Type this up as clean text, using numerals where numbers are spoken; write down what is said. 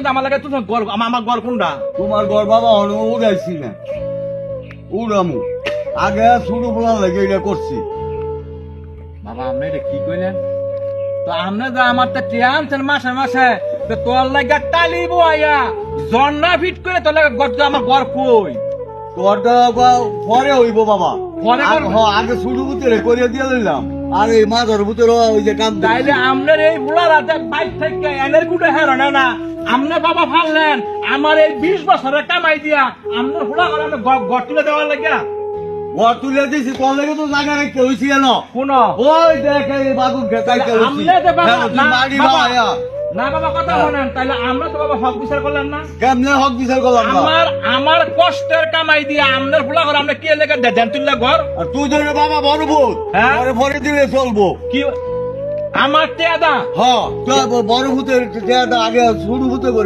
বলেন আমার লাগে তুমি আমার গড় কোনটা? তোমার ঘর বাবা হলো উড়াইছি না, উড়ামু আগে শুরু বলার লাগে এটা করছি। বাবা আপনি এটা কি কইলেন? তো আপনি যা আমার তো টিয়া আনছেন মাসে মাসে, তো তোর লাগে টালিব আয়া জন্না ফিট করে তোর লাগে গড় আমার গড় কই? তোরটা পরে হইব বাবা, পরে করবে? আগে শুরু ভিতরে করে দিয়ে দিলাম, আর এই মাথার ভিতরে ওই যে কাম তাইলে আপনার এই বুড়া রাতে বাইক থেকে এনের গুটে হেরো না না আপনি বাবা ফাললেন আমার এই 20 বছরের কামাই দিয়া আপনার বুড়া করে আমি গড় তুলে দেওয়ার লাগিয়া। ঘর তুলে দিছি, তোর লেগে তো জায়গা রাখতে হয়েছি কেন? কোন ওই দেখে বাগুন খেতাইতে হয়েছি। আমনে যে বাবা না বাড়ি বাবা, ভাইয়া না বাবা কথা বলেন, তাইলে আমরা তো বাবা হক বিচার করলেন না। কেমনে হক বিচার করলাম না? আমার কষ্টের কামাই দিয়ে আপনার ফুলা ঘর আমরা কে লেগে দেন তুললে ঘর? আর তুই ধরে বাবা বড় ভূত, হ্যাঁ? পরে পরে দিলে চলবো। কি আমার টেদা হ্যাঁ, বড় ভূতের আগে শুরু ভূতে করে